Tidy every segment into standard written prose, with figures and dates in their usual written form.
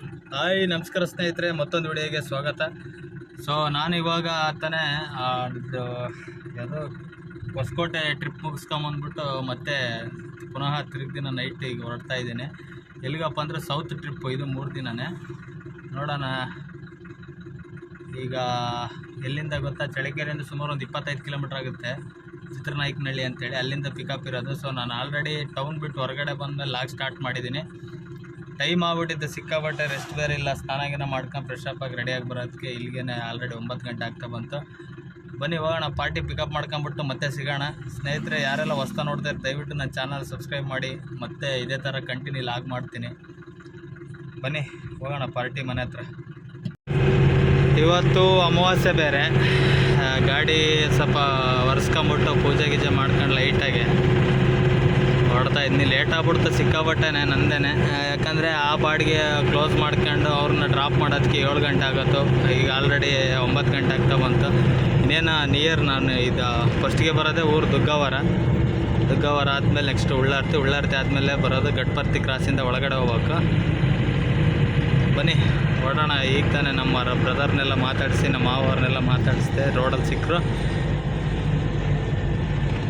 Hi ನಮಸ್ಕಾರ ಸ್ನೇಹಿತರೆ, ಮತ್ತೊಂದು ವಿಡಿಯೋಗೆ ಸ್ವಾಗತ. ಸೊ ನಾನು ಇವಾಗ ತಾನೇ ಯಾವುದೋ ಹೊಸಕೋಟೆ ಟ್ರಿಪ್ ಮುಗಿಸ್ಕೊಂಬಂದ್ಬಿಟ್ಟು ಮತ್ತೆ ಪುನಃ ತಿರುಗಿ ದಿನ ನೈಟ್ ಈಗ ಹೊರಡ್ತಾ ಇದ್ದೀನಿ. ಎಲ್ಲಿಗಪ್ಪ ಅಂದರೆ ಸೌತ್ ಟ್ರಿಪ್. ಇದು 3 ದಿನನೇ ನೋಡೋಣ. ಈಗ ಎಲ್ಲಿಂದ ಗೊತ್ತಾ, ಚಳ್ಳಕೆರೆಯಿಂದ ಸುಮಾರು ಒಂದು 25 ಕಿಲೋಮೀಟ್ರ್ ಆಗುತ್ತೆ, ಚಿತ್ರನಾಯಕನಹಳ್ಳಿ ಅಂತೇಳಿ. ಅಲ್ಲಿಂದ ಪಿಕಪ್ ಇರೋದು. ಸೊ ನಾನು ಆಲ್ರೆಡಿ ಟೌನ್ ಬಿಟ್ಟು ಹೊರಗಡೆ ಬಂದಮೇಲೆ ಲಾಗ್ ಸ್ಟಾರ್ಟ್ ಮಾಡಿದ್ದೀನಿ. ಟೈಮ್ ಆಗ್ಬಿಟ್ಟಿದ್ದೆ, ಸಿಕ್ಕಾಬಟ್ಟೆ ರೆಸ್ಟ್ ಬೇರೆ ಇಲ್ಲ. ಸ್ನಾನ ಮಾಡ್ಕೊಂಡು ಫ್ರೆಶ್ ಅಪ್ ಆಗಿ ರೆಡಿಯಾಗಿ ಬರೋದಕ್ಕೆ ಇಲ್ಲಿಗೆ ಆಲ್ರೆಡಿ 9 ಗಂಟೆ ಆಗ್ತಾ ಬಂತು. ಬನ್ನಿ ಹೋಗೋಣ, ಪಾರ್ಟಿ ಪಿಕಪ್ ಮಾಡ್ಕೊಂಬಿಟ್ಟು ಮತ್ತೆ ಸಿಗೋಣ. ಸ್ನೇಹಿತರೆ, ಯಾರೆಲ್ಲ ಹೊಸ್ತಾ ನೋಡ್ತಾ ಇರ್ತಾರೆ ದಯವಿಟ್ಟು ನನ್ನ ಚಾನಲ್ ಸಬ್ಸ್ಕ್ರೈಬ್ ಮಾಡಿ. ಮತ್ತೆ ಇದೇ ಥರ ಕಂಟಿನ್ಯೂ ಲಾಗ್ ಮಾಡ್ತೀನಿ. ಬನ್ನಿ ಹೋಗೋಣ ಪಾರ್ಟಿ ಮನೆ ಹತ್ರ. ಇವತ್ತು ಅಮಾವಾಸ್ಯೆ ಬೇರೆ, ಗಾಡಿ ಸ್ವಲ್ಪ ಒರೆಸ್ಕೊಂಬಿಟ್ಟು ಪೂಜೆ ಗೀಜೆ ಮಾಡ್ಕೊಂಡು ಲೈಟಾಗಿ ಹೊರಡ್ತಾ ಇದ್ದೀನಿ. ಲೇಟ್ ಆಗ್ಬಿಡ್ತು ಸಿಕ್ಕಾಬಟ್ಟೆನೆ ನಂದೇನೆ. ಯಾಕಂದರೆ ಆ ಬಾಡಿಗೆ ಕ್ಲೋಸ್ ಮಾಡ್ಕೊಂಡು ಅವ್ರನ್ನ ಡ್ರಾಪ್ ಮಾಡೋದಕ್ಕೆ 7 ಗಂಟೆ ಆಗುತ್ತೋ. ಈಗ ಆಲ್ರೆಡಿ 9 ಗಂಟೆ ಆಗ್ತಾ ಬಂತು. ಇನ್ನೇನು ನಿಯರ್ ನಾನು ಇದು ಫಸ್ಟಿಗೆ ಬರೋದೇ ಊರು ದುಗ್ಗಾವರ ಆದಮೇಲೆ ನೆಕ್ಸ್ಟ್ ಉಳ್ಳಾರ್ತಿ ಆದಮೇಲೆ ಬರೋದು ಗಟ್ಪರ್ತಿ ಕ್ರಾಸಿಂದ ಒಳಗಡೆ ಹೋಗ್ಬೇಕು. ಬನ್ನಿ ಹೊರಡೋಣ. ಈಗ ತಾನೇ ನಮ್ಮ ಬ್ರದರ್ನೆಲ್ಲ ಮಾತಾಡಿಸಿ, ನಮ್ಮ ಮಾವವ್ರನ್ನೆಲ್ಲ ಮಾತಾಡಿಸಿದೆ. ರೋಡಲ್ಲಿ ಸಿಕ್ಕರು,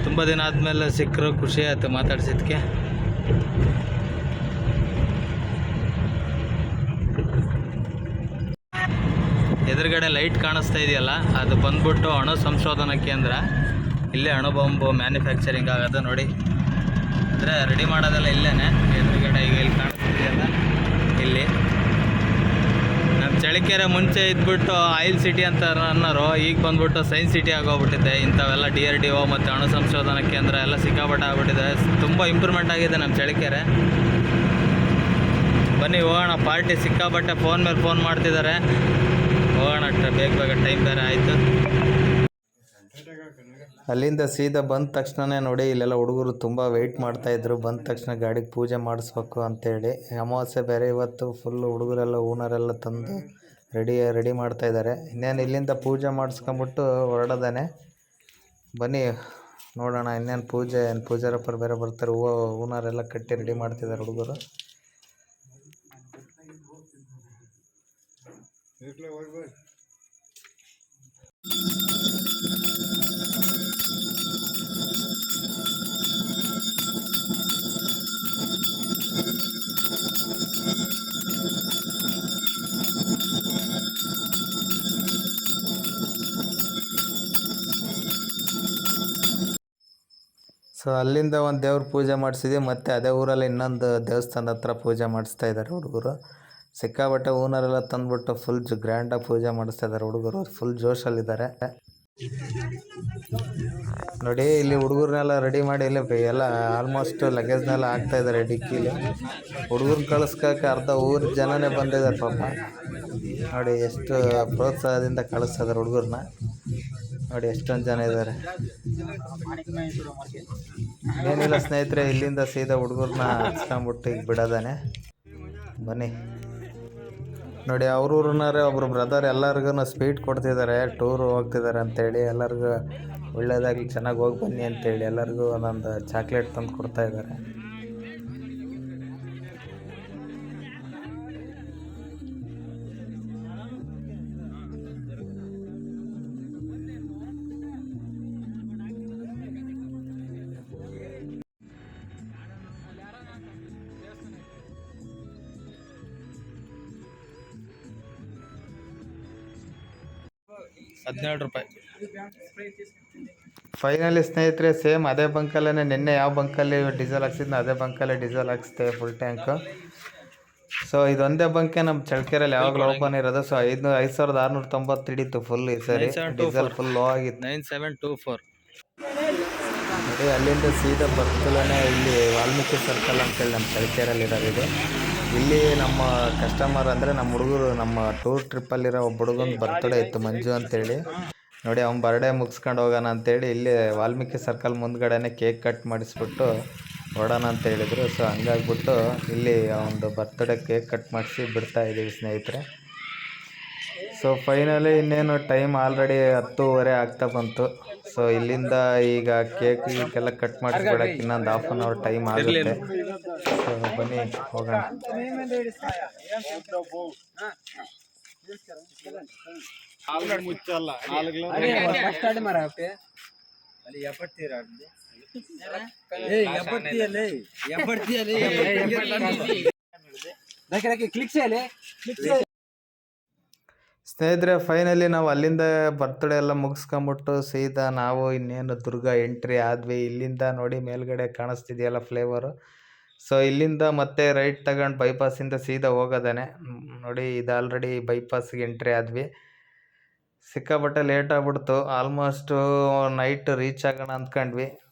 ತುಂಬ ದಿನ ಆದಮೇಲೆ ಸಿಕ್ಕರು, ಖುಷಿ ಆಯಿತು ಮಾತಾಡ್ಸಿದ್ದಕ್ಕೆ. ಎದುರುಗಡೆ ಲೈಟ್ ಕಾಣಿಸ್ತಾ ಇದೆಯಲ್ಲ, ಅದು ಬಂದ್ಬಿಟ್ಟು ಅಣು ಸಂಶೋಧನಾ ಕೇಂದ್ರ. ಇಲ್ಲೇ ಅಣು ಬಾಂಬು ಮ್ಯಾನುಫ್ಯಾಕ್ಚರಿಂಗ್ ಆಗೋದು ನೋಡಿ. ಅಂದರೆ ರೆಡಿ ಮಾಡೋದೆಲ್ಲ ಇಲ್ಲೇ ಎದುರುಗಡೆ. ಈಗ ಇಲ್ಲಿ ಕಾಣಿಸ್ತಿದೆಯಲ್ಲ, ಇಲ್ಲಿ ನಮ್ಮ ಚಳ್ಳಕೆರೆ ಮುಂಚೆ ಇದ್ಬಿಟ್ಟು ಆಯಿಲ್ ಸಿಟಿ ಅಂತ ಅನ್ನೋರು, ಈಗ ಬಂದ್ಬಿಟ್ಟು ಸೈನ್ಸ್ ಸಿಟಿ ಆಗೋಗ್ಬಿಟ್ಟಿದೆ. ಇಂಥವೆಲ್ಲ DRDO ಮತ್ತು ಅಣು ಸಂಶೋಧನಾ ಕೇಂದ್ರ ಎಲ್ಲ ಸಿಕ್ಕಾಪಟ್ಟೆ ಆಗ್ಬಿಟ್ಟಿದೆ. ತುಂಬ ಇಂಪ್ರೂವ್ಮೆಂಟ್ ಆಗಿದೆ ನಮ್ಮ ಚಳ್ಳಕೆರೆ. ಬನ್ನಿ ಹೋಗೋಣ, ಪಾರ್ಟಿ ಸಿಕ್ಕಾಪಟ್ಟೆ ಫೋನ್ ಮೇಲೆ ಫೋನ್ ಮಾಡ್ತಿದ್ದಾರೆ. ಹೋಗೋಣ ಬೇಗ ಟೈಮ್ ಬೇರೆ ಆಯಿತು. ಅಲ್ಲಿಂದ ಸೀದಾ ಬಂದ ತಕ್ಷಣವೇ ನೋಡಿ, ಇಲ್ಲೆಲ್ಲ ಹುಡುಗರು ತುಂಬ ವೆಯ್ಟ್ ಮಾಡ್ತಾಯಿದ್ರು. ಬಂದ ತಕ್ಷಣ ಗಾಡಿಗೆ ಪೂಜೆ ಮಾಡಿಸ್ಬೇಕು ಅಂತೇಳಿ. ಅಮಾವಾಸ್ಯೆ ಬೇರೆ ಇವತ್ತು. ಫುಲ್ಲು ಹುಡುಗರೆಲ್ಲ ಹೂನಾರೆಲ್ಲ ತಂದು ರೆಡಿ ಮಾಡ್ತಾಯಿದ್ದಾರೆ. ಇನ್ನೇನು ಇಲ್ಲಿಂದ ಪೂಜೆ ಮಾಡಿಸ್ಕೊಂಬಿಟ್ಟು ಹೊರಡೋದೇನೆ. ಬನ್ನಿ ನೋಡೋಣ ಇನ್ನೇನು ಪೂಜಾರಪ್ಪರು ಬೇರೆ ಬರ್ತಾರೆ. ಹೂನಾರೆಲ್ಲ ಕಟ್ಟಿ ರೆಡಿ ಮಾಡ್ತಿದ್ದಾರೆ ಹುಡುಗರು. ಸೊ ಅಲ್ಲಿಂದ ಒಂದು ದೇವ್ರ ಪೂಜೆ ಮಾಡಿಸಿದ್ವಿ. ಮತ್ತು ಅದೇ ಊರಲ್ಲಿ ಇನ್ನೊಂದು ದೇವಸ್ಥಾನದ ಹತ್ರ ಪೂಜೆ ಮಾಡಿಸ್ತಾ ಇದ್ದಾರೆ ಹುಡುಗರು. ಸಿಕ್ಕಾಬಟ್ಟೆ ಹೂನಾರೆಲ್ಲ ತಂದುಬಿಟ್ಟು ಫುಲ್ ಗ್ರ್ಯಾಂಡಾಗಿ ಪೂಜೆ ಮಾಡಿಸ್ತಾ ಇದ್ದಾರೆ ಹುಡುಗರು. ಫುಲ್ ಜೋಶಲ್ಲಿದ್ದಾರೆ ನೋಡಿ. ಇಲ್ಲಿ ಹುಡುಗರನ್ನೆಲ್ಲ ರೆಡಿ ಮಾಡಿ ಇಲ್ಲಿ ಎಲ್ಲ ಆಲ್ಮೋಸ್ಟ್ ಲಗೇಜ್ನೆಲ್ಲ ಹಾಕ್ತಾಯಿದ್ದಾರೆ ಡಿಕ್ಕಿಲಿ. ಹುಡುಗರನ್ನ ಕಳಿಸ್ಕೋಕೆ ಅರ್ಧ ಊರ ಜನನೇ ಬಂದಿದ್ದಾರೆ ಪಾಪ. ನೋಡಿ ಎಷ್ಟು ಪ್ರೋತ್ಸಾಹದಿಂದ ಕಳಿಸ್ತಿದ್ದಾರೆ ಹುಡುಗರನ್ನ. ನೋಡಿ ಎಷ್ಟೊಂದು ಜನ ಇದ್ದಾರೆ. ಏನಿಲ್ಲ ಸ್ನೇಹಿತರೆ, ಇಲ್ಲಿಂದ ಸೀದಾ ಹುಡುಗರನ್ನ ಹಚ್ಕೊಂಬಿಟ್ಟು ಈಗ ಬಿಡೋದಾನೆ. ಬನ್ನಿ ನೋಡಿ, ಅವ್ರೂರನ್ನಾರೆ ಒಬ್ಬರು ಬ್ರದರ್ ಎಲ್ಲರಿಗೂ ಸ್ವೀಟ್ ಕೊಡ್ತಿದ್ದಾರೆ. ಟೂರು ಹೋಗ್ತಿದ್ದಾರೆ ಅಂತೇಳಿ ಎಲ್ಲರಿಗೂ ಒಳ್ಳೆಯದಾಗಲಿ, ಚೆನ್ನಾಗಿ ಹೋಗಿ ಬನ್ನಿ ಅಂತೇಳಿ ಎಲ್ಲರಿಗೂ ಒಂದೊಂದು ಚಾಕ್ಲೇಟ್ ತಂದು ಕೊಡ್ತಾಯಿದ್ದಾರೆ. ₹17. ಫೈನಲಿ ಸ್ನೇಹಿತರೆ, ಸೇಮ್ ಅದೇ ಬಂಕಲ್ಲೇ ನಿನ್ನೆ ಯಾವ ಬಂಕಲ್ಲಿ ಡೀಸೆಲ್ ಹಾಕ್ಸಿದ್ನೋ ಅದೇ ಬಂಕಲ್ಲೇ ಡೀಸೆಲ್ ಹಾಕ್ಸ್ತೆ ಫುಲ್ ಟ್ಯಾಂಕು. ಸೊ ಇದೊಂದೇ ಬಂಕೆ ನಮ್ಮ ಚಳ್ಳಕೆರೆಯಲ್ಲಿ ಯಾವಾಗಲೂ ಓಪನ್ ಇರೋದು. ಸೊ 5,690 ಹಿಡಿತು ಫುಲ್ ಈ ಸರಿ. ಡೀಸೆಲ್ ಫುಲ್ ಲೋ ಆಗಿತ್ತು. 9724 ನೋಡಿ. ಅಲ್ಲಿಂದ ಸೀದಾ ಬರ್ತಲೇ ಇಲ್ಲಿ ವಾಲ್ಮೀಕಿ ಸರ್ಕಲ್ ಅಂತೇಳಿ ನಮ್ಮ ಚಳ್ಳಕೆರೆಯಲ್ಲಿ ಇರೋದಿದೆ. ಇಲ್ಲಿ ನಮ್ಮ ಕಸ್ಟಮರ್ ಅಂದರೆ ನಮ್ಮ ಹುಡುಗರು, ನಮ್ಮ ಟೂರ್ ಟ್ರಿಪ್ಪಲ್ಲಿರೋ ಒಬ್ಬ ಹುಡುಗನ ಬರ್ತ್ಡೇ ಇತ್ತು, ಮಂಜು ಅಂತೇಳಿ. ನೋಡಿ ಅವ್ನ ಬರ್ಡೇ ಮುಗಿಸ್ಕೊಂಡು ಹೋಗೋಣ ಅಂತೇಳಿ ಇಲ್ಲಿ ವಾಲ್ಮೀಕಿ ಸರ್ಕಲ್ ಮುಂದ್ಗಡೆನೇ ಕೇಕ್ ಕಟ್ ಮಾಡಿಸ್ಬಿಟ್ಟು ಹೊರಡೋಣ ಅಂತ ಹೇಳಿದರು. ಸೊ ಹಂಗಾಗ್ಬಿಟ್ಟು ಇಲ್ಲಿ ಒಂದು ಬರ್ತ್ಡೇ ಕೇಕ್ ಕಟ್ ಮಾಡಿಸಿ ಬಿಡ್ತಾಯಿದ್ದೀವಿ ಸ್ನೇಹಿತರೆ. ಸೊ ಫೈನಲಿ ಇನ್ನೇನು ಟೈಮ್ ಆಲ್ರೆಡಿ 10:30 ಆಗ್ತಾ ಬಂತು. ಸೊ ಇಲ್ಲಿಂದ ಈಗ ಕೇಕ್ ಎಲ್ಲ ಕಟ್ ಮಾಡಿಸ್ಬಿಡೋಕ್ಕೆ ಇನ್ನೊಂದು ½ an hour ಟೈಮ್ ಆಗುತ್ತೆ. ಸೊ ಬನ್ನಿ ಹೋಗೋಣ. ಸ್ನೇಹಿತರೆ, ಫೈನಲಿ ನಾವು ಅಲ್ಲಿಂದ ಬರ್ತ್ಡೇ ಎಲ್ಲ ಮುಗಿಸ್ಕೊಂಬಿಟ್ಟು ಸೀದಾ ನಾವು ಇನ್ನೇನು ದುರ್ಗ ಎಂಟ್ರಿ ಆದ್ವಿ. ಇಲ್ಲಿಂದ ನೋಡಿ ಮೇಲ್ಗಡೆ ಕಾಣಿಸ್ತಿದೆಯಲ್ಲ ಫ್ಲೇವರು. ಸೊ ಇಲ್ಲಿಂದ ಮತ್ತೆ ರೈಟ್ ತಗೊಂಡು ಬೈಪಾಸಿಂದ ಸೀದಾ ಹೋಗೋದೇನೆ. ನೋಡಿ ಇದು ಆಲ್ರೆಡಿ ಬೈಪಾಸ್ಗೆ ಎಂಟ್ರಿ ಆದ್ವಿ. ಸಿಕ್ಕಾಪಟ್ಟೆ ಲೇಟ್ ಆಗ್ಬಿಡ್ತು. ಆಲ್ಮೋಸ್ಟು ನೈಟ್ ರೀಚ್ ಆಗೋಣ ಅಂದ್ಕೊಂಡ್ವಿ.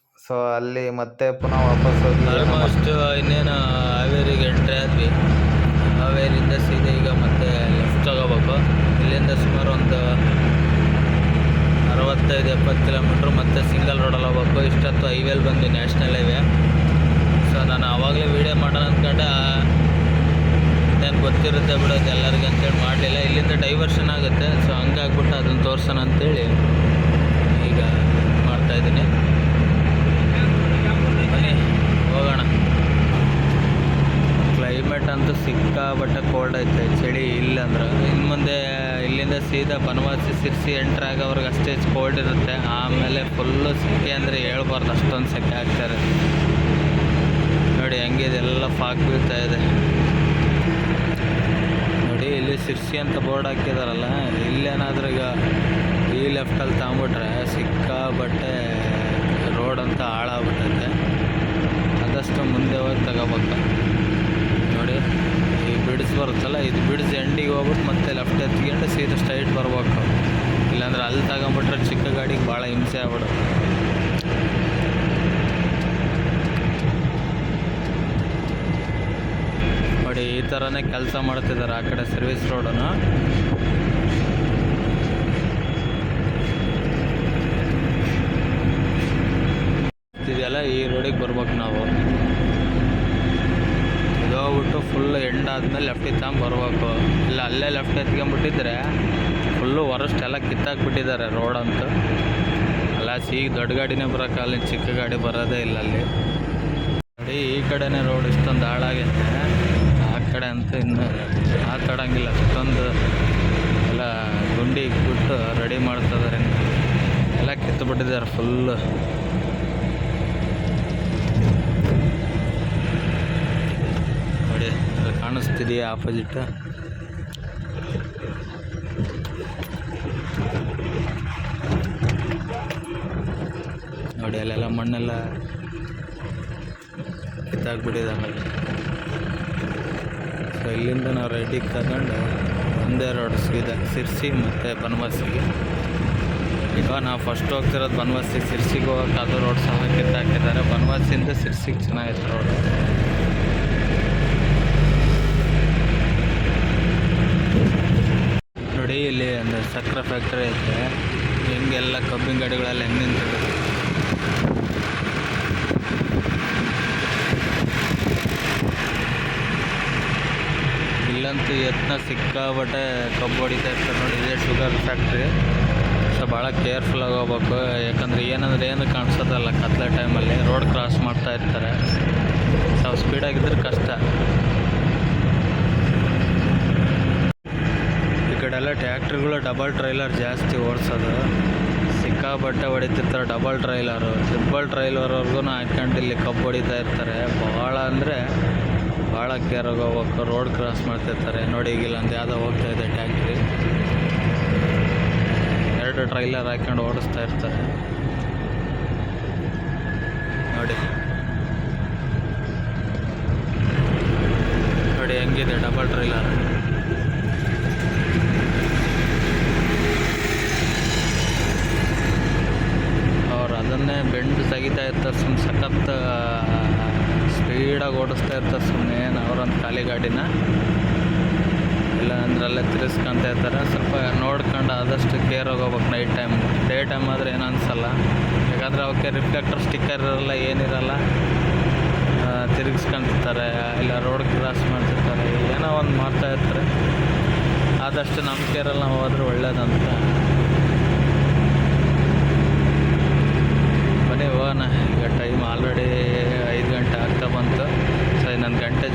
ಸೊ ಅಲ್ಲಿ ಮತ್ತೆ ಪುನಃ ವಾಪಸ್ ಹೋಗಿ ಆಲ್ಮೋಸ್ಟ್ ಇನ್ನೇನು ಹಾವೇರಿಗೆ ಎಂಟ್ರಿ ಆದ್ವಿ. ಹಾವೇರಿಯಿಂದ ಸೀದಾ ಈಗ ಮತ್ತೆ ಲೆಫ್ಟ್ ತಗೋಬೇಕು. ಇಲ್ಲಿಂದ ಸುಮಾರು ಒಂದು 65-70 ಕಿಲೋಮೀಟ್ರ್ ಮತ್ತೆ ಸಿಂಗಲ್ ರೋಡಲ್ಲಿ ಹೋಗ್ಬೇಕು. ಇಷ್ಟೊತ್ತು ಹೈವೇಲಿ ಬಂದು ನ್ಯಾಷನಲ್ ಹೈವೇ. ಸೊ ನಾನು ಆವಾಗಲೇ ವೀಡಿಯೋ ಮಾಡೋಣ ಅಂದ್ಕೊಂಡೆ, ಇನ್ನೇನು ಗೊತ್ತಿರುತ್ತೆ ಬಿಡೋದು ಎಲ್ಲರಿಗೆ ಅಂತೇಳಿ ಮಾಡಲಿಲ್ಲ. ಇಲ್ಲಿಂದ ಡೈವರ್ಷನ್ ಆಗುತ್ತೆ. ಸೊ ಹಂಗಾಗ್ಬಿಟ್ಟು ಅದನ್ನು ತೋರ್ಸೋಣ ಅಂತೇಳಿ ಈಗ ಮಾಡ್ತಾಯಿದ್ದೀನಿ. ಬನ್ನಿ ಹೋಗೋಣ. ಕ್ಲೈಮೇಟ್ ಅಂತೂ ಸಿಕ್ಕಾಬಟ್ಟೆ ಕೋಲ್ಡ್ ಐತೆ, ಚಳಿ ಇಲ್ಲ ಅಂದ್ರೆ. ಇನ್ನು ಮುಂದೆ ಇಲ್ಲಿಂದ ಸೀದಾ ಬನವಾಸಿ ಸಿರ್ಸಿ ಎಂಟ್ರ್ ಆಗೋವ್ರಿಗೆ ಅಷ್ಟೇ ಕೋಲ್ಡ್ ಇರುತ್ತೆ. ಆಮೇಲೆ ಫುಲ್ಲು ಸೆಕೆ ಅಂದರೆ ಹೇಳ್ಬಾರ್ದು, ಅಷ್ಟೊಂದು ಸೆಕೆ ಆಗ್ತಾರೆ. ನೋಡಿ ಹೆಂಗಿದೆ, ಎಲ್ಲ ಫಾಗ್ ಬೀಳ್ತಾ ಇದೆ ನೋಡಿ. ಇಲ್ಲಿ ಸಿರ್ಸಿ ಅಂತ ಬೋರ್ಡ್ ಹಾಕಿದಾರಲ್ಲ, ಇಲ್ಲೇನಾದ್ರೂ ಈಗ ಈ ಲೆಫ್ಟಲ್ಲಿ ತಗೊಂಬಿಟ್ರೆ ಸಿಕ್ಕಾಬಟ್ಟೆ ರೋಡ್ ಅಂತ ಹಾಳಾಗ್ಬಿಟ್ಟೈತೆ. ಆದಷ್ಟು ಮುಂದೆ ಹೋಗಿ ತಗೋಬೇಕು. ನೋಡಿ ಈ ಬಿಡ್ಸ್ ಬರುತ್ತಲ್ಲ, ಇದು ಬಿಡ್ಸ್ ಎಂಡಿಗೆ ಹೋಗ್ಬಿಟ್ಟು ಮತ್ತೆ ಲೆಫ್ಟ್ ಎತ್ಕೊಂಡು ಸೀದಾ ಸ್ಟ್ರೈಟ್ ಬರ್ಬೇಕು. ಇಲ್ಲಾಂದ್ರೆ ಅಲ್ಲಿ ತಗೊಂಬಿಟ್ರೆ ಚಿಕ್ಕ ಗಾಡಿಗೆ ಭಾಳ ಹಿಂಸೆ ಆಗ್ಬಿಡುತ್ತೆ. ನೋಡಿ ಈ ಥರನೇ ಕೆಲಸ ಮಾಡ್ತಿದ್ದಾರೆ ಆ ಕಡೆ ಸರ್ವಿಸ್ ರೋಡನ್ನು. ಇದೆಯಲ್ಲ ಈ ರೋಡಿಗೆ ಬರ್ಬೇಕು ನಾವು. ಹೋಗ್ಬಿಟ್ಟು ಫುಲ್ ಎಂಡ್ ಆದಮೇಲೆ ಲೆಫ್ಟಿಗೆ ತಗೊಂಬರ್ಬೇಕು. ಇಲ್ಲ ಅಲ್ಲೇ ಲೆಫ್ಟ್ ಎತ್ಕೊಂಡ್ಬಿಟ್ಟಿದ್ರೆ ಫುಲ್ಲು ವರಸ್ಟ್ ಎಲ್ಲ ಕಿತ್ತಾಕ್ಬಿಟ್ಟಿದ್ದಾರೆ ರೋಡ್ ಅಂತ. ಅಲ್ಲ ಈಗ ದೊಡ್ಡ ಗಾಡಿನೇ ಬರೋಕ್ಕಲ್ಲ, ಚಿಕ್ಕ ಗಾಡಿ ಬರೋದೇ ಇಲ್ಲ ಅಲ್ಲಿ. ನೋಡಿ ಈ ಕಡೆನೇ ರೋಡ್ ಇಷ್ಟೊಂದು ಹಾಳಾಗೈತೆ. ಆ ಕಡೆ ಅಂತ ಇನ್ನು ಹಾಕಾಡಂಗಿಲ್ಲ, ಅಷ್ಟೊಂದು ಎಲ್ಲ ಗುಂಡಿ ಇಟ್ಬಿಟ್ಟು ರೆಡಿ ಮಾಡ್ತಿದ್ದಾರೆ. ಎಲ್ಲ ಕಿತ್ತುಬಿಟ್ಟಿದ್ದಾರೆ ಫುಲ್ಲು. ನೋಡಿ ಕಾಣಿಸ್ತಿದೆಯಾ ಆಪೋಸಿಟ್. ನೋಡಿ ಅಲ್ಲೆಲ್ಲ ಮಣ್ಣೆಲ್ಲ ಕಿತ್ತಾಕ್ಬಿಟ್ಟಿದ್ದಾರೆ. ಸೊ ಇಲ್ಲಿಂದ ನಾವು ರೈಟಿಗೆ ತಗೊಂಡು ಒಂದೇ ರೋಡ್ ಸೀದಾ ಸಿರ್ಸಿ ಮತ್ತು ಬನವಾಸಿಗೆ. ಈಗ ನಾವು ಫಸ್ಟ್ ಹೋಗ್ತಿರೋದು ಬನವಾಸಿ. ಸಿರ್ಸಿಗೆ ಹೋಗೋಕೆ ಅದು ರೋಡ್ ಸಹ ಕಿತ್ತಾಕಿದ್ದಾರೆ. ಬನವಾಸಿಯಿಂದ ಸಿರ್ಸಿಗೆ ಚೆನ್ನಾಗೈತೆ ರೋಡ್. ನೋಡಿ ಇಲ್ಲಿ ಒಂದು ಸಕ್ಕರೆ ಫ್ಯಾಕ್ಟ್ರಿ ಐತೆ. ಹೆಂಗೆಲ್ಲ ಕಬ್ಬಿನ ಗಾಡಿಗಳೆಲ್ಲ ಹೆಂಗೆ ನಿಂತಿದೆ. ಇಲ್ಲಂತೂ ಯತ್ನ ಸಿಕ್ಕಾಬಟ್ಟೆ ಕಬ್ಬು ಹೊಡಿತಾ ಇರ್ತಾರೆ. ನೋಡಿ ಇದೇ ಶುಗರ್ ಫ್ಯಾಕ್ಟ್ರಿ. ಸೊ ಭಾಳ ಕೇರ್ಫುಲ್ಲಾಗಿ ಹೋಗ್ಬೇಕು, ಯಾಕಂದರೆ ಏನು ಕಾಣಿಸೋದಲ್ಲ ಕತ್ಲೆ ಟೈಮಲ್ಲಿ. ರೋಡ್ ಕ್ರಾಸ್ ಮಾಡ್ತಾ ಇರ್ತಾರೆ. ಸೊ ಸ್ಪೀಡಾಗಿದ್ದರೆ ಕಷ್ಟ. ಈ ಕಡೆಲ್ಲ ಟ್ಯಾಕ್ಟ್ರಿಗಳು ಡಬಲ್ ಟ್ರೈಲರ್ ಜಾಸ್ತಿ ಓಡಿಸೋದು. ಸಿಕ್ಕಾಬಟ್ಟೆ ಹೊಡಿತಿರ್ತಾರೆ ಡಬಲ್ ಟ್ರೈಲರು. ಟ್ರಿಬಲ್ ಟ್ರೈಲರ್ವರೆಗೂ ಹಾಕ್ಕೊಂಡು ಇಲ್ಲಿ ಕಬ್ಬು ಹೊಡಿತಾ ಇರ್ತಾರೆ. ಭಾಳ ಅಂದರೆ ಭಾಳ ಕೇರಾಗಿ ಹೋಗ್ಬೇಕು. ರೋಡ್ ಕ್ರಾಸ್ ಮಾಡ್ತಿರ್ತಾರೆ. ನೋಡಿ ಈಗಿಲ್ಲ ಅಂತ ಯಾವುದೋ ಹೋಗ್ತಾ ಇದೆ ಟ್ಯಾಕ್ಟ್ರಿ. 2 ಟ್ರೈಲರ್ ಹಾಕ್ಕೊಂಡು ಓಡಿಸ್ತಾ ಇರ್ತಾರೆ. ನೋಡಿ ನೋಡಿ ಹೆಂಗಿದೆ ಡಬಲ್ ಟ್ರೈಲರ್. ಅವ್ರು ಅದನ್ನೇ ಬೆಂಡ್ ತೆಗಿತಾ ಇರ್ತಾರೆ. ಸುಮ್ಮನೆ ಸಖತ್ ಸ್ಪೀಡಾಗಿ ಓಡಿಸ್ತಾ ಇರ್ತಾರೆ. ಸುಮ್ಮನೆ ಏನು ಅವ್ರೊಂದು ಖಾಲಿ ಗಾಡಿನ ಇಲ್ಲ ಅಂದ್ರಲ್ಲೇ ತಿರ್ಸ್ಕೊಂತ ಇರ್ತಾರೆ. ಸ್ವಲ್ಪ ನೋಡ್ಕೊಂಡು ಆದಷ್ಟು ಕೇರ್ ಹೋಗ್ಬೇಕು ನೈಟ್ ಟೈಮ್. ಡೇ ಟೈಮ್ ಆದರೆ ಏನು ಅನಿಸಲ್ಲ, ಯಾಕಂದರೆ ಅವಕ್ಕೆ ರಿಫ್ಲೆಕ್ಟರ್ ಸ್ಟಿಕ್ಕರ್ ಇರಲ್ಲ, ಏನಿರಲ್ಲ. ತಿರುಗಿಸ್ಕೊಂತಿರ್ತಾರೆ, ಇಲ್ಲ ರೋಡ್ ಕ್ರಾಸ್ ಮಾಡ್ತಿರ್ತಾರೆ, ಏನೋ ಒಂದು ಮಾಡ್ತಾ ಇರ್ತಾರೆ. ಆದಷ್ಟು ನಮ್ಮ ಕೇರಲ್ಲಿ ನಾವು ಹೋದ್ರೆ ಒಳ್ಳೇದಂತ. ಬನ್ನಿ ಹೋಗೋಣ. ಈಗ ಟೈಮ್ ಆಲ್ರೆಡಿ 5 ಗಂಟೆ ಆಗ್ತಾ ಬಂತು.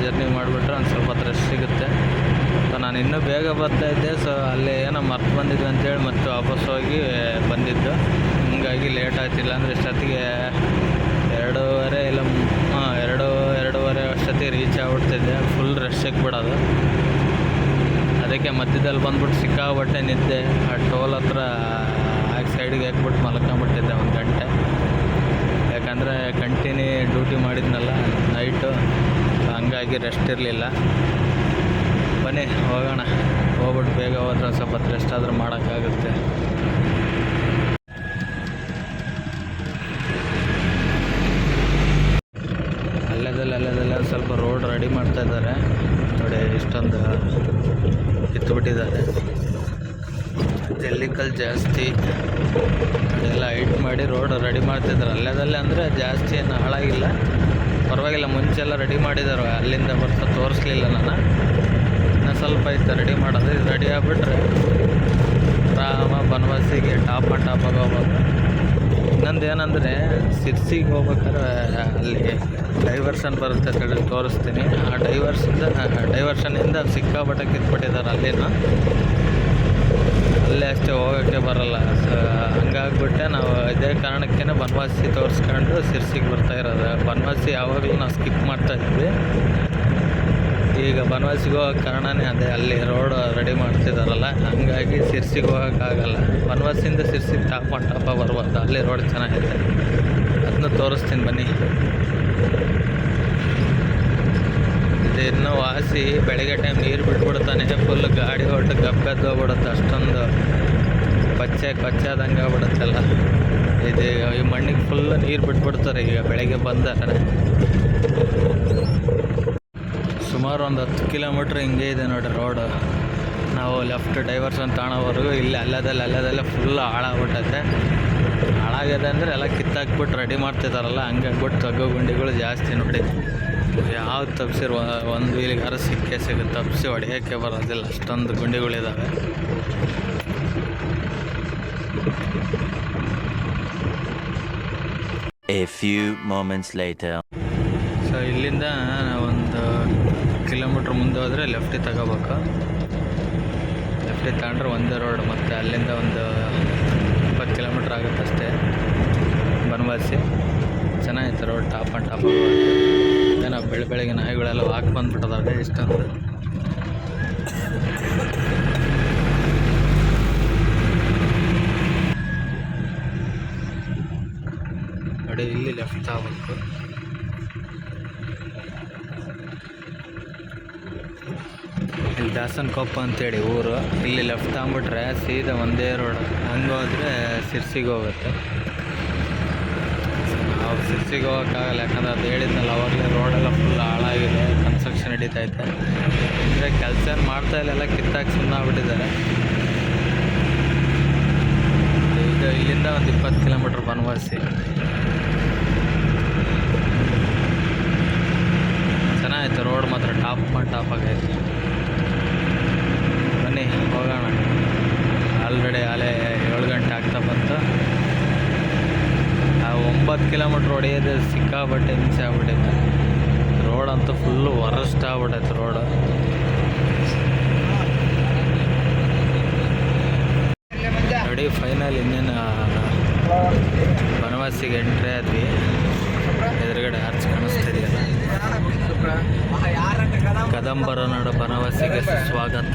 ಜರ್ನಿ ಮಾಡಿಬಿಟ್ರೆ ಒಂದು ಸ್ವಲ್ಪ ಹೊತ್ತು ರೆಸ್ಟ್ ಸಿಗುತ್ತೆ. ಸೊ ನಾನು ಇನ್ನೂ ಬೇಗ ಬರ್ತಾಯಿದ್ದೆ. ಸೊ ಅಲ್ಲಿ ಏನೋ ಮರ್ತು ಬಂದಿದ್ವಿ ಅಂತೇಳಿ ಮತ್ತೆ ವಾಪಸ್ ಹೋಗಿ ಬಂದಿದ್ದು. ಹೀಗಾಗಿ ಲೇಟ್ ಆಗ್ತಿಲ್ಲ ಅಂದರೆ ಇಷ್ಟೊತ್ತಿಗೆ 2:30 ಇಲ್ಲ ಎರಡೂವರೆ ಅಷ್ಟೊತ್ತಿಗೆ ರೀಚ್ ಆಗ್ಬಿಡ್ತಿದ್ದೆ. ಫುಲ್ ರಶ್ ಸಿಕ್ಬಿಡೋದು. ಅದಕ್ಕೆ ಮಧ್ಯದಲ್ಲಿ ಬಂದ್ಬಿಟ್ಟು ಸಿಕ್ಕಾಬಟ್ಟೆ ನಿದ್ದೆ. ಆ ಟೋಲ್ ಹತ್ರ ಸೈಡಿಗೆ ಹಾಕ್ಬಿಟ್ಟು ಮಲ್ಕೊಂಬಿಟ್ಟಿದ್ದೆ 1 ಗಂಟೆ. ಯಾಕಂದರೆ ಕಂಟಿನ್ಯೂ ಡ್ಯೂಟಿ ಮಾಡಿದ್ನಲ್ಲ ನೈಟು, ಹಂಗಾಗಿ ರೆಸ್ಟ್ ಇರಲಿಲ್ಲ. ಬನ್ನಿ ಹೋಗೋಣ. ಹೋಗ್ಬಿಟ್ಟು ಬೇಗ ಹೋದ್ರೆ ಸ್ವಲ್ಪ ರೆಸ್ಟ್ ಆದರೂ ಮಾಡೋಕ್ಕಾಗುತ್ತೆ. ಅಲ್ಲೆದೆಲ್ಲ ಸ್ವಲ್ಪ ರೋಡ್ ರೆಡಿ ಮಾಡ್ತಾ ಇದ್ದಾರೆ ನೋಡಿ. ಇಷ್ಟೊಂದು ಕಿತ್ತುಬಿಟ್ಟಿದ್ದಾರೆ. ಜಲ್ಲಿಕಲ್ ಜಾಸ್ತಿ ಎಲ್ಲ ಹೈಟ್ ಮಾಡಿ ರೋಡ್ ರೆಡಿ ಮಾಡ್ತಿದ್ದಾರೆ. ಅಲ್ಲೆದಲ್ಲೇ ಅಂದರೆ ಜಾಸ್ತಿ ಏನು ಹಾಳಾಗಿಲ್ಲ, ಪರವಾಗಿಲ್ಲ. ಮುಂಚೆಲ್ಲ ರೆಡಿ ಮಾಡಿದ್ದಾರೆ, ಅಲ್ಲಿಂದ ಬರ್ತಾ ತೋರಿಸ್ಲಿಲ್ಲ ನಾನು. ಇನ್ನೂ ಸ್ವಲ್ಪ ಇತ್ತು ರೆಡಿ ಮಾಡೋದು. ಇದು ರೆಡಿ ಆಗಿಬಿಟ್ರೆ ಆರಾಮ ಬನವಾಸಿಗೆ ಟಾಪ್ ಆಗಿ ಹೋಗ್ಬೋದು. ಇನ್ನೊಂದು ಏನಂದರೆ ಸಿರ್ಸಿಗೆ ಹೋಗ್ಬೇಕಾದ್ರೆ ಅಲ್ಲಿ ಡೈವರ್ಷನ್ ಬರುತ್ತೆ ಅಂತೇಳಿ ತೋರಿಸ್ತೀನಿ. ಆ ಡೈವರ್ಷನಿಂದ ಸಿಕ್ಕಾಪಟ್ಟೆ ಕಿತ್ಬಿಟ್ಟಿದ್ದಾರೆ. ಅಲ್ಲೇ ಅಷ್ಟೇ ಹೋಗೋಕ್ಕೆ ಬರೋಲ್ಲ. ಸೊ ಹಂಗಾಗ್ಬಿಟ್ಟೆ ನಾವು ಇದೇ ಕಾರಣಕ್ಕೇ ಬನವಾಸಿ ತೋರಿಸ್ಕೊಂಡು ಸಿರ್ಸಿಗೆ ಬರ್ತಾ ಇರೋದು. ಬನವಾಸಿ ಯಾವಾಗಲೂ ನಾವು ಸ್ಕಿಪ್ ಮಾಡ್ತಾಯಿದ್ವಿ. ಈಗ ಬನವಾಸಿಗೆ ಹೋಗೋಕ್ಕೆ ಕಾರಣನೇ ಅದೇ, ಅಲ್ಲಿ ರೋಡ್ ರೆಡಿ ಮಾಡ್ತಿದ್ದಾರಲ್ಲ, ಹಂಗಾಗಿ ಸಿರ್ಸಿಗೆ ಹೋಗೋಕ್ಕಾಗಲ್ಲ. ಬನವಾಸಿಯಿಂದ ಸಿರ್ಸಿಗೆ ಟಾಪ್ ಬರ್ಬೋದು. ಅಲ್ಲಿ ರೋಡ್ ಚೆನ್ನಾಗಿದೆ, ಅದನ್ನ ತೋರಿಸ್ತೀನಿ ಬನ್ನಿ. ಇದು ಇನ್ನೂ ವಾಸಿ ಬೆಳಗ್ಗೆ ಟೈಮ್ ನೀರು ಬಿಟ್ಬಿಡ್ತಾನೆ. ಫುಲ್ ಗಾಡಿ ಹೊಟ್ಟು ಗಬ್ಬೆದ್ದು ಹೋಗ್ಬಿಡುತ್ತೆ. ಅಷ್ಟೊಂದು ಕೊಚ್ಚಾದಂಗೆ ಆಗ್ಬಿಡುತ್ತಲ್ಲ. ಇದು ಈ ಮಣ್ಣಿಗೆ ಫುಲ್ ನೀರು ಬಿಟ್ಬಿಡ್ತಾರೆ ಈಗ ಬೆಳಗ್ಗೆ ಬಂದರೆ. ಸುಮಾರು ಒಂದು 10 ಕಿಲೋಮೀಟ್ರ್ ಹಿಂಗೆ ಇದೆ ನೋಡಿ ರೋಡು. ನಾವು ಲೆಫ್ಟ್ ಡೈವರ್ಷನ್ ತಾಣೋವರೆಗೂ ಇಲ್ಲಿ ಅಲ್ಲದಲ್ಲೇ ಫುಲ್ ಹಾಳಾಗ್ಬಿಟ್ಟೈತೆ. ಹಾಳಾಗಿದೆ ಅಂದರೆ ಎಲ್ಲ ಕಿತ್ತಾಕ್ಬಿಟ್ಟು ರೆಡಿ ಮಾಡ್ತಿದ್ದಾರಲ್ಲ, ಹಂಗಾಗ್ಬಿಟ್ಟು ತಗ್ಗು ಗುಂಡಿಗಳು ಜಾಸ್ತಿ ನೋಡಿ. ಯಾವ್ದು ತಪ್ಪಿಸಿರೋ ಒಂದು ವೀಲಿಗಾರ ಸಿಗುತ್ತೆ, ತಪ್ಪಿಸಿ ಹೊಡೆಯೋಕ್ಕೆ ಬರೋದಿಲ್ಲ, ಅಷ್ಟೊಂದು ಗುಂಡಿಗಳಿದ್ದಾವೆ. A few moments later. So ಇಲ್ಲಿಂದ ಒಂದು ಕಿಲೋಮೀಟ್ರ್ ಮುಂದೆ ಹೋದರೆ ಲೆಫ್ಟಿಗೆ ತಗೋಬೇಕು. ಲೆಫ್ಟಿಗೆ ತಗೊಂಡ್ರೆ ಒಂದೇ ರೋಡ್. ಮತ್ತು ಅಲ್ಲಿಂದ ಒಂದು 20 ಕಿಲೋಮೀಟ್ರ್ ಆಗುತ್ತೆ ಅಷ್ಟೇ ಬನವಾಸಿ. ಚೆನ್ನಾಗಿತ್ತು ರೋಡ್, ಟಾಪ್ ಏನೋ ಬೆಳಗ್ಗೆ ನಾಯಿಗಳೆಲ್ಲ ವಾಕ್ ಬಂದುಬಿಟ್ಟದಾವೆ ಇಷ್ಟೊಂದು. ನೋಡಿ ಇಲ್ಲಿ ಲೆಫ್ಟ್ ಆಗಬೇಕು. ಇಲ್ಲಿ ದಾಸನಕೊಪ್ಪ ಅಂತೇಳಿ ಊರು. ಇಲ್ಲಿ ಲೆಫ್ಟ್ ತಗೊಂಬಿಟ್ರೆ ಸೀದಾ ಒಂದೇ ರೋಡ್. ಹಂಗೆ ಹೋದರೆ ಸಿರ್ಸಿಗೆ ಹೋಗುತ್ತೆ. ನಾವು ಸಿರ್ಸಿಗೆ ಹೋಗೋಕ್ಕಾಗಲ್ಲ, ಯಾಕಂದರೆ ಅದು ಹೇಳಿದ್ನಲ್ಲ ಅವಾಗಲೇ ರೋಡೆಲ್ಲ ಫುಲ್ ಹಾಳಾಗಿದೆ, ಕನ್ಸ್ಟ್ರಕ್ಷನ್ ನಡೀತೈತೆ. ಅಂದರೆ ಕೆಲಸ ಏನು ಮಾಡ್ತಾಯಿಲ್ಲ, ಕಿತ್ತಾಕಿ ಸುಮ್ಮನಾಗ್ಬಿಟ್ಟಿದ್ದಾರೆ. ಇದು ಇಲ್ಲಿಂದ ಒಂದು 20 ಕಿಲೋಮೀಟ್ರ್ ಬನವಾಸಿ. ಚೆನ್ನಾಗಿತ್ತು ರೋಡ್ ಮಾತ್ರ, ಟಾಪ್ ಆಗೈತೆ. ಬನ್ನಿ ಹೋಗೋಣ. ಆಲ್ರೆಡಿ 7 ಗಂಟೆ ಆಗ್ತಾ ಬಂತು. ಆ 9 ಕಿಲೋಮೀಟ್ರ್ ಹೊಡೆಯೋದು ಸಿಕ್ಕಾಬಟ್ಟೆ ಹಿಂಸೆ ಆಗ್ಬಿಟ್ಟಿದೆ. ರೋಡ್ ಅಂತೂ ಫುಲ್ಲು ವರಸ್ಟ್ ಆಗ್ಬಿಟ್ಟೈತೆ ರೋಡು. ನೋಡಿ ಫೈನಲ್ ಇನ್ನೇನು ಬನವಾಸಿಗೆ ಎಂಟ್ರಿ ಆದ್ವಿ. ಎದುರುಗಡೆ ಆರ್ಚ್ ಕಾಣಿಸ್ತಿದೆಯಲ್ಲ, ಕದಂಬರ ನಾಡು ಬನವಾಸಿಗೆ ಸ್ವಾಗತ.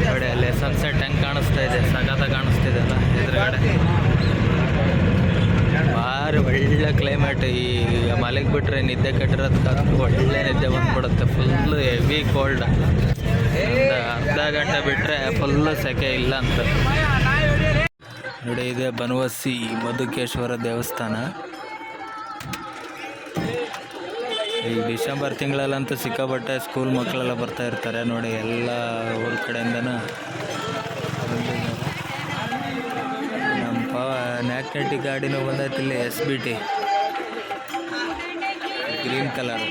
ನೋಡಿ ಅಲ್ಲಿ ಸನ್ಸೆಟ್ ಹೆಂಗೆ ಕಾಣಿಸ್ತಾ ಇದೆ, ಸಖತ ಕಾಣಿಸ್ತಿದೆ ಅಲ್ಲ ಎದುರುಗಡೆ. ಭಾರಿ ಒಳ್ಳೆ ಕ್ಲೈಮೇಟ್. ಈ ಮಲೆಗೆ ಬಿಟ್ಟರೆ ನಿದ್ದೆ ಕಟ್ಟಿರೋದಕ್ಕೆ ಒಳ್ಳೆ ನಿದ್ದೆ ಬಂದ್ಬಿಡುತ್ತೆ. Full heavy cold. ಒಂದು ಅರ್ಧ ಗಂಟೆ ಬಿಟ್ಟರೆ ಫುಲ್ಲು ಸೆಕೆ ಇಲ್ಲ ಅಂತ. ನೋಡಿ ಇದೆ ಬನವಾಸಿ ಮಧುಕೇಶ್ವರ ದೇವಸ್ಥಾನ. ಈ ಡಿಸೆಂಬರ್ ತಿಂಗಳಲ್ಲಂತೂ ಸಿಕ್ಕಾಪಟ್ಟೆ ಸ್ಕೂಲ್ ಮಕ್ಕಳೆಲ್ಲ ಬರ್ತಾ ಇರ್ತಾರೆ ನೋಡಿ. ಎಲ್ಲ ಊರ ಕಡೆಯಿಂದನೂ ನಮ್ಮ ನ್ಯಾಕ್ನೆಟಿ ಗಾಡಿನೂ ಬಂದೈತಿ ಇಲ್ಲಿ, SBT ಗ್ರೀನ್ ಕಲರ್.